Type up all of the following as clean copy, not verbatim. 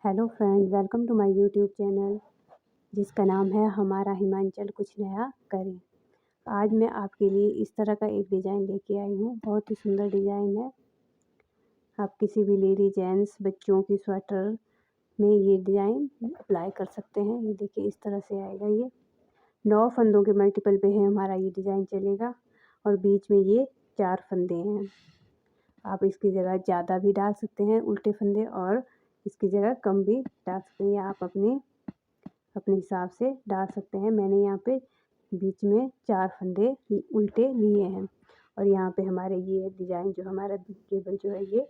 Hello friend, welcome to my YouTube channel जिसका नाम है हमारा हिमाचल कुछ नया करें। आज मैं आपके लिए इस तरह का एक डिज़ाइन लेके आई हूँ। बहुत ही सुंदर डिज़ाइन है। आप किसी भी लेडी जेंट्स बच्चों की स्वेटर में ये डिज़ाइन अप्लाई कर सकते हैं। ये देखिए इस तरह से आएगा। ये 9 फंदों के मल्टीपल पे है हमारा ये डिज़ाइन चलेगा और बीच में ये 4 फंदे हैं। आप इसकी जगह ज़्यादा भी डाल सकते हैं उल्टे फंदे और इसकी जगह कम भी डाल सकते हैं। आप अपने हिसाब से डाल सकते हैं। मैंने यहाँ पे बीच में 4 फंदे उल्टे लिए हैं और यहाँ पे हमारे ये डिज़ाइन जो हमारा केबल जो है ये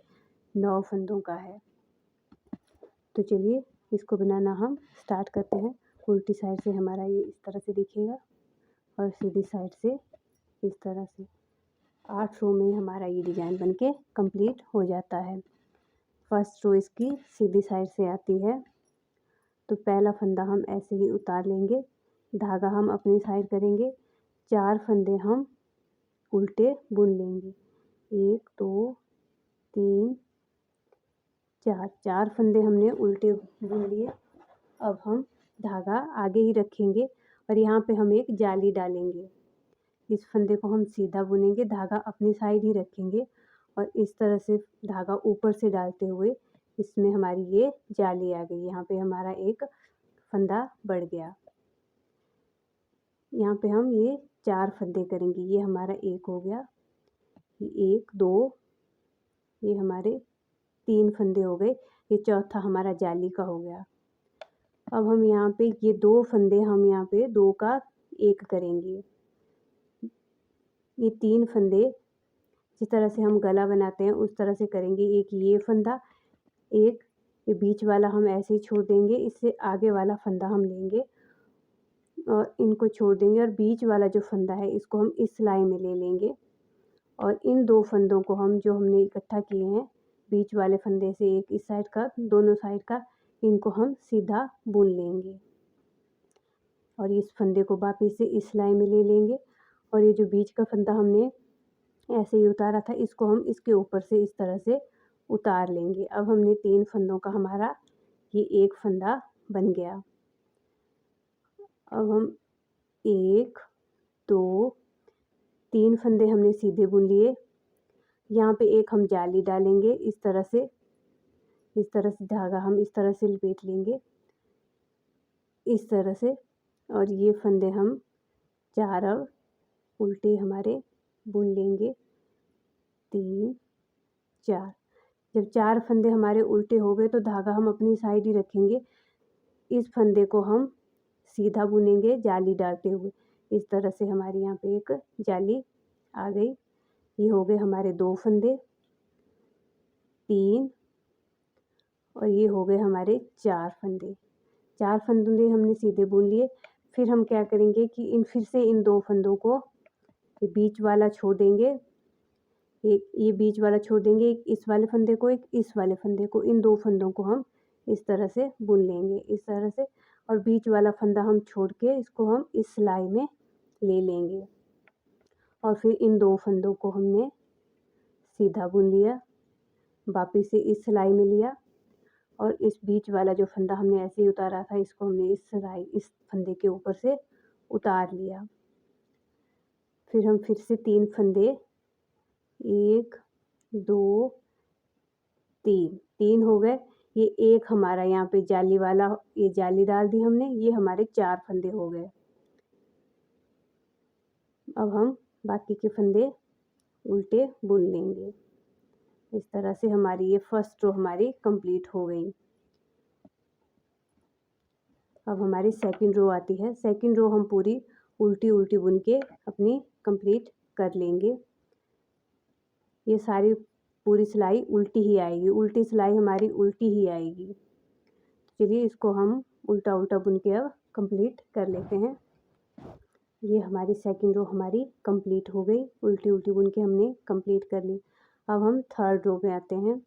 9 फंदों का है। तो चलिए इसको बनाना हम स्टार्ट करते हैं। उल्टी साइड से हमारा ये इस तरह से दिखेगा और सीधी साइड से इस तरह से 8 रो में हमारा ये डिज़ाइन बनके कंप्लीट हो जाता है। फर्स्ट रो इसकी सीधी साइड से आती है तो पहला फंदा हम ऐसे ही उतार लेंगे। धागा हम अपनी साइड करेंगे। 4 फंदे हम उल्टे बुन लेंगे। 1 2 3 4 फंदे हमने उल्टे बुन लिए। अब हम धागा आगे ही रखेंगे और यहाँ पे हम एक जाली डालेंगे। इस फंदे को हम सीधा बुनेंगे, धागा अपनी साइड ही रखेंगे और इस तरह से धागा ऊपर से डालते हुए इसमें हमारी ये जाली आ गई। यहाँ पे हमारा एक फंदा बढ़ गया। यहाँ पे हम ये 4 फंदे करेंगे। ये हमारा एक हो गया, ये 1 2, ये हमारे 3 फंदे हो गए। ये चौथा हमारा जाली का हो गया। अब हम यहाँ पे ये 2 फंदे हम यहाँ पे 2 का 1 करेंगे। ये 3 फंदे जिस तरह से हम गला बनाते हैं उस तरह से करेंगे। एक ये फंदा, एक ये बीच वाला हम ऐसे ही छोड़ देंगे। इससे आगे वाला फंदा हम लेंगे और इनको छोड़ देंगे और बीच वाला जो फंदा है इसको हम इस सिलाई में ले लेंगे और इन 2 फंदों को हम जो हमने इकट्ठा किए हैं बीच वाले फंदे से एक इस साइड का दोनों साइड का, इनको हम सीधा बुन लेंगे और इस फंदे को वापस से इस सिलाई में ले लेंगे और ये जो बीच का फंदा हमने ऐसे ही उतारा था इसको हम इसके ऊपर से इस तरह से उतार लेंगे। अब हमने 3 फंदों का हमारा ये एक फंदा बन गया। अब हम 1 2 3 फंदे हमने सीधे बुन लिए। यहाँ पे एक हम जाली डालेंगे इस तरह से धागा हम इस तरह से लपेट लेंगे इस तरह से और ये फंदे हम 4 अब उल्टे हमारे बुन लेंगे। 3 4, जब 4 फंदे हमारे उल्टे हो गए तो धागा हम अपनी साइड ही रखेंगे। इस फंदे को हम सीधा बुनेंगे जाली डालते हुए। इस तरह से हमारे यहाँ पे एक जाली आ गई। ये हो गए हमारे 2 फंदे, 3 और ये हो गए हमारे 4 फंदे। 4 फंदे हमने सीधे बुन लिए। फिर हम क्या करेंगे कि फिर से इन 2 फंदों को ये बीच वाला छोड़ देंगे, एक ये बीच वाला छोड़ देंगे, एक इस वाले फंदे को, एक इस वाले फंदे को, इन 2 फंदों को हम इस तरह से बुन लेंगे इस तरह से और बीच वाला फंदा हम छोड़ के इसको हम इस सिलाई में ले लेंगे और फिर इन 2 फंदों को हमने सीधा बुन लिया, वापस से इस सिलाई में लिया और इस बीच वाला जो फंदा हमने ऐसे ही उतारा था इसको हमने इस फंदे के ऊपर से उतार लिया। फिर हम फिर से 3 फंदे 1 2 3 हो गए। ये एक हमारा यहाँ पे जाली वाला, ये जाली डाल दी हमने, ये हमारे 4 फंदे हो गए। अब हम बाकी के फंदे उल्टे बुन लेंगे। इस तरह से हमारी ये फर्स्ट रो हमारी कंप्लीट हो गई। अब हमारी सेकंड रो आती है। सेकंड रो हम पूरी उल्टी उल्टी बुन के अपनी कंप्लीट कर लेंगे। ये सारी पूरी सिलाई उल्टी ही आएगी, उल्टी सिलाई हमारी उल्टी ही आएगी। चलिए इसको हम उल्टा उल्टा बुन के अब कंप्लीट कर लेते हैं। ये हमारी सेकंड रो हमारी कंप्लीट हो गई, उल्टी उल्टी बुन के हमने कंप्लीट कर ली। अब हम थर्ड रो में आते हैं।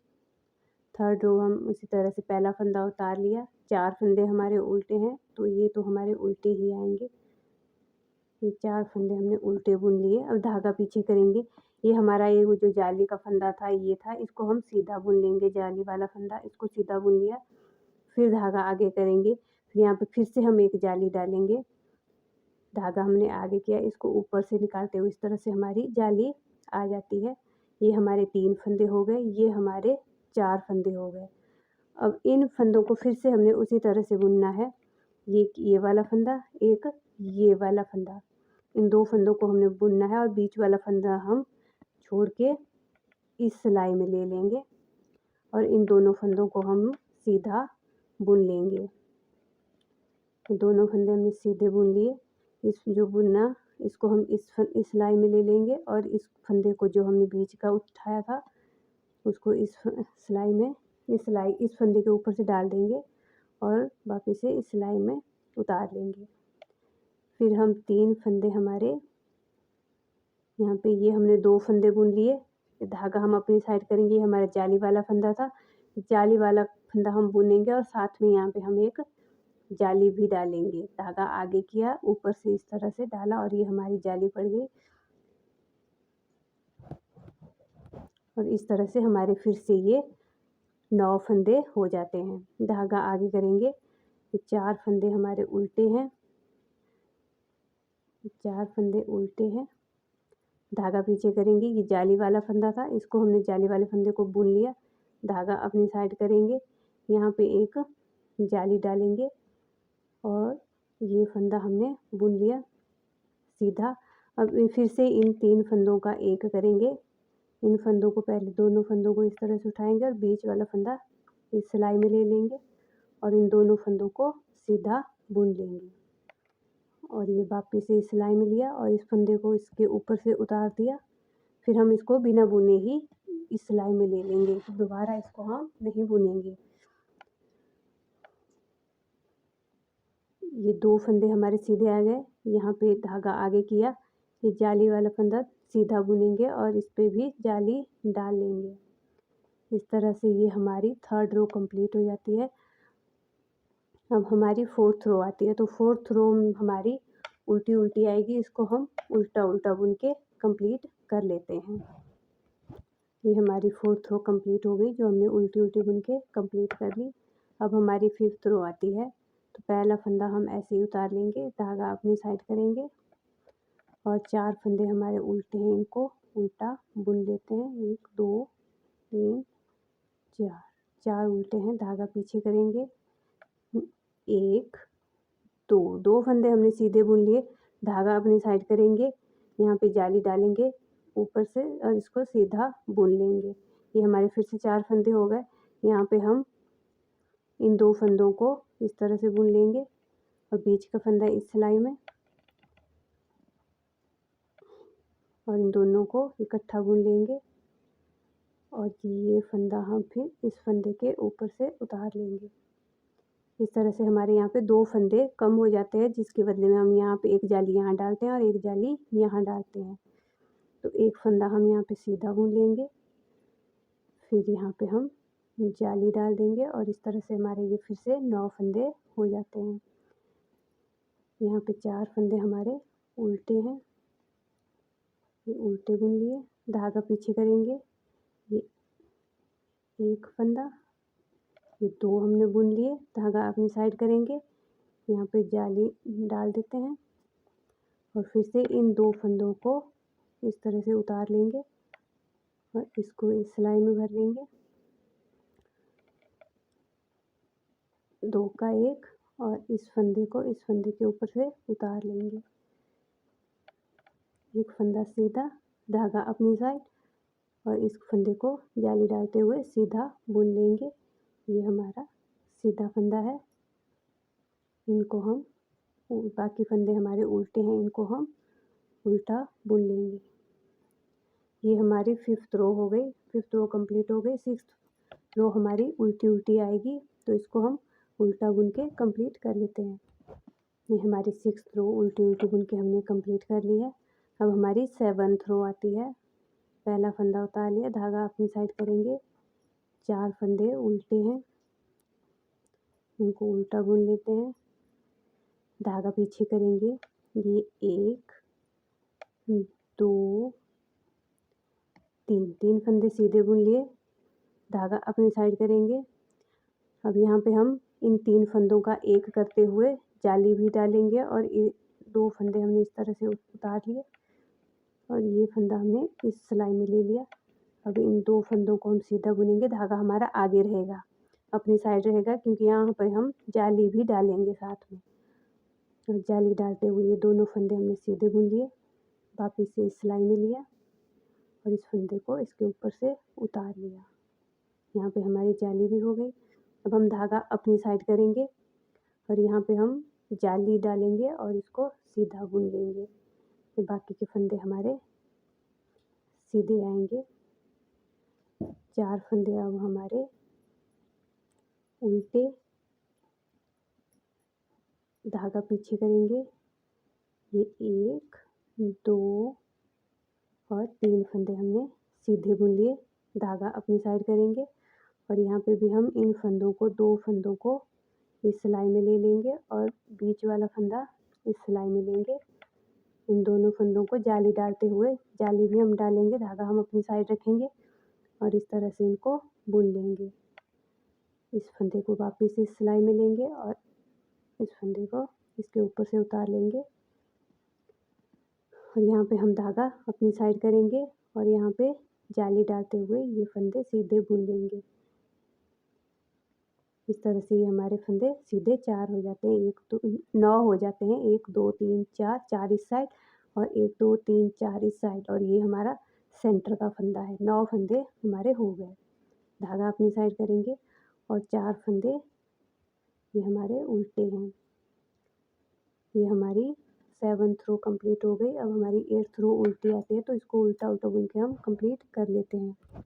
थर्ड रो हम उसी तरह से पहला फंदा उतार लिया, 4 फंदे हमारे उल्टे हैं तो ये तो हमारे उल्टे ही आएंगे। ये 4 फंदे हमने उल्टे बुन लिए। अब धागा पीछे करेंगे। ये हमारा ये वो जो जाली का फंदा था ये था, इसको हम सीधा बुन लेंगे। जाली वाला फंदा इसको सीधा बुन लिया। फिर धागा आगे करेंगे, फिर यहाँ पे फिर से हम एक जाली डालेंगे। धागा हमने आगे किया, इसको ऊपर से निकालते हुए इस तरह से हमारी जाली आ जाती है। ये हमारे 3 फंदे हो गए, ये हमारे 4 फंदे हो गए। अब इन फंदों को फिर से हमने उसी तरह से बुनना है। ये वाला फंदा, एक ये वाला फंदा, इन 2 फंदों को हमने बुनना है और बीच वाला फंदा हम छोड़ के इस सिलाई में ले लेंगे और इन दोनों फंदों को हम सीधा बुन लेंगे। दोनों फंदे हमने सीधे बुन लिए। इस जो बुनना, इसको हम इस सिलाई में ले लेंगे और इस फंदे को जो हमने बीच का उठाया था उसको इस सिलाई में, इस फंदे के ऊपर से डाल देंगे और वापस से इस सिलाई में उतार लेंगे। फिर हम 3 फंदे हमारे यहाँ पे, ये हमने 2 फंदे बुन लिए। धागा हम अपनी साइड करेंगे, ये हमारा जाली वाला फंदा था, जाली वाला फंदा हम बुनेंगे और साथ में यहाँ पे हम एक जाली भी डालेंगे। धागा आगे किया, ऊपर से इस तरह से डाला और ये हमारी जाली पड़ गई और इस तरह से हमारे फिर से ये 9 फंदे हो जाते हैं। धागा आगे करेंगे, ये 4 फंदे हमारे उल्टे हैं, 4 फंदे उल्टे हैं। धागा पीछे करेंगे, ये जाली वाला फंदा था, इसको हमने जाली वाले फंदे को बुन लिया। धागा अपनी साइड करेंगे, यहाँ पे एक जाली डालेंगे और ये फंदा हमने बुन लिया सीधा। अब फिर से इन 3 फंदों का एक करेंगे। इन फंदों को पहले, दोनों फंदों को इस तरह से उठाएंगे और बीच वाला फंदा इस सिलाई में ले लेंगे और इन दोनों फंदों को सीधा बुन लेंगे और ये वापस से इस सिलाई में लिया और इस फंदे को इसके ऊपर से उतार दिया। फिर हम इसको बिना बुने ही इस सिलाई में ले लेंगे, तो दोबारा इसको हम नहीं बुनेंगे। ये 2 फंदे हमारे सीधे आ गए, यहाँ पे धागा आगे किया, ये जाली वाला फंदा सीधा बुनेंगे और इस पे भी जाली डाल लेंगे। इस तरह से ये हमारी 3rd रो कंप्लीट हो जाती है। अब हमारी 4th रो आती है, तो 4th रो हमारी उल्टी उल्टी आएगी, इसको हम उल्टा उल्टा बुन के कंप्लीट कर लेते हैं। ये हमारी 4th रो कंप्लीट हो गई, जो हमने उल्टी उल्टी बुन के कंप्लीट कर ली। अब हमारी 5th रो आती है, तो पहला फंदा हम ऐसे ही उतार लेंगे, धागा अपनी साइड करेंगे और 4 फंदे हमारे उल्टे हैं, इनको उल्टा बुन लेते हैं। 1 2 3 4, 4 उल्टे हैं, धागा पीछे करेंगे। 1 2 फंदे हमने सीधे बुन लिए, धागा अपनी साइड करेंगे, यहाँ पे जाली डालेंगे ऊपर से और इसको सीधा बुन लेंगे। ये हमारे फिर से 4 फंदे हो गए। यहाँ पे हम इन 2 फंदों को इस तरह से बुन लेंगे और बीच का फंदा इस सिलाई में और इन दोनों को इकट्ठा बुन लेंगे और ये फंदा हम फिर इस फंदे के ऊपर से उतार लेंगे। इस तरह से हमारे यहाँ पे 2 फंदे कम हो जाते हैं, जिसके बदले में हम यहाँ पे एक जाली यहाँ डालते हैं और एक जाली यहाँ डालते हैं। तो एक फंदा हम यहाँ पे सीधा बुन लेंगे, फिर यहाँ पे हम जाली डाल देंगे और इस तरह से हमारे ये फिर से 9 फंदे हो जाते हैं। यहाँ पे 4 फंदे हमारे उल्टे हैं, ये उल्टे बुन लिए, धागा पीछे करेंगे, ये एक फंदा, ये 2 हमने बुन लिए, धागा अपनी साइड करेंगे, यहाँ पे जाली डाल देते हैं और फिर से इन 2 फंदों को इस तरह से उतार लेंगे और इसको इस सिलाई में भर लेंगे, 2 का 1 और इस फंदे को इस फंदे के ऊपर से उतार लेंगे। एक फंदा सीधा, धागा अपनी साइड और इस फंदे को जाली डालते हुए सीधा बुन लेंगे। ये हमारा सीधा फंदा है, इनको हम, बाकी फंदे हमारे उल्टे हैं, इनको हम उल्टा बुन लेंगे। ये हमारी 5th रो हो गई, 5th रो कंप्लीट हो गई। 6th रो हमारी उल्टी उल्टी आएगी, तो इसको हम उल्टा बुन के कंप्लीट कर लेते हैं। ये हमारी 6th रो उल्टी उल्टी बुन के हमने कंप्लीट कर ली है। अब हमारी 7th रो आती है, पहला फंदा उतार लिया, धागा अपनी साइड करेंगे, 4 फंदे उल्टे हैं, इनको उल्टा बुन लेते हैं, धागा पीछे करेंगे, ये 1 2 3 फंदे सीधे बुन लिए, धागा अपनी साइड करेंगे। अब यहाँ पे हम इन 3 फंदों का एक करते हुए जाली भी डालेंगे और 2 फंदे हमने इस तरह से उतार लिए और ये फंदा हमने इस सिलाई में ले लिया। अब इन 2 फंदों को हम सीधा बुनेंगे, धागा हमारा आगे रहेगा, अपनी साइड रहेगा, क्योंकि यहाँ पर हम जाली भी डालेंगे साथ में। और जाली डालते हुए ये दोनों फंदे हमने सीधे बुन लिए, वापस से इस सिलाई में लिया और इस फंदे को इसके ऊपर से उतार लिया। यहाँ पे हमारी जाली भी हो गई। अब हम धागा अपनी साइड करेंगे और यहाँ पे हम जाली डालेंगे और इसको सीधा बुन लेंगे, तो बाकी के फंदे हमारे सीधे आएंगे। 4 फंदे अब हमारे उल्टे, धागा पीछे करेंगे, ये 1 2 और 3 फंदे हमने सीधे बुन लिए, धागा अपनी साइड करेंगे और यहाँ पे भी हम इन फंदों को 2 फंदों को इस सिलाई में ले लेंगे और बीच वाला फंदा इस सिलाई में लेंगे। इन दोनों फंदों को जाली डालते हुए, जाली भी हम डालेंगे, धागा हम अपनी साइड रखेंगे और इस तरह से इनको बुन लेंगे। इस फंदे को वापस इस सिलाई में लेंगे और इस फंदे को इसके ऊपर से उतार लेंगे और यहाँ पे हम धागा अपनी साइड करेंगे और यहाँ पे जाली डालते हुए ये फंदे सीधे बुन लेंगे। इस तरह से ये हमारे फंदे सीधे 4 हो जाते हैं, 9 हो जाते हैं, 1 2 3 4, 4 इस साइड और 1 2 3 4 इस साइड, और ये हमारा सेंटर का फंदा है। 9 फंदे हमारे हो गए। धागा अपनी साइड करेंगे और 4 फंदे ये हमारे उल्टे हैं। ये हमारी 7th रो कंप्लीट हो गई। अब हमारी 8th रो उल्टी आती है, तो इसको उल्टा उल्टा बुन के हम कंप्लीट कर लेते हैं।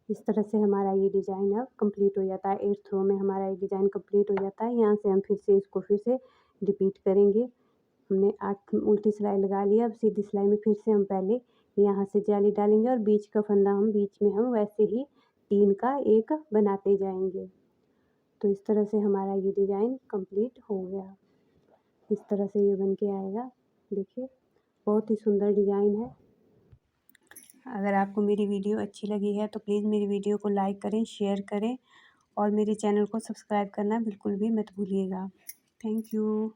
इस तरह से हमारा ये डिज़ाइन अब कंप्लीट हो जाता है। 8th रो में हमारा ये डिज़ाइन कंप्लीट हो जाता है। यहाँ से हम फिर से इसको फिर से रिपीट करेंगे। हमने 8 उल्टी सिलाई लगा लिया। अब सीधी सिलाई में फिर से हम पहले यहाँ से जाली डालेंगे और बीच का फंदा हम बीच में हम वैसे ही 3 का एक बनाते जाएंगे। तो इस तरह से हमारा ये डिज़ाइन कंप्लीट हो गया। इस तरह से ये बन के आएगा। देखिए बहुत ही सुंदर डिज़ाइन है। अगर आपको मेरी वीडियो अच्छी लगी है तो प्लीज़ मेरी वीडियो को लाइक करें, शेयर करें और मेरे चैनल को सब्सक्राइब करना बिल्कुल भी मत भूलिएगा। Thank you.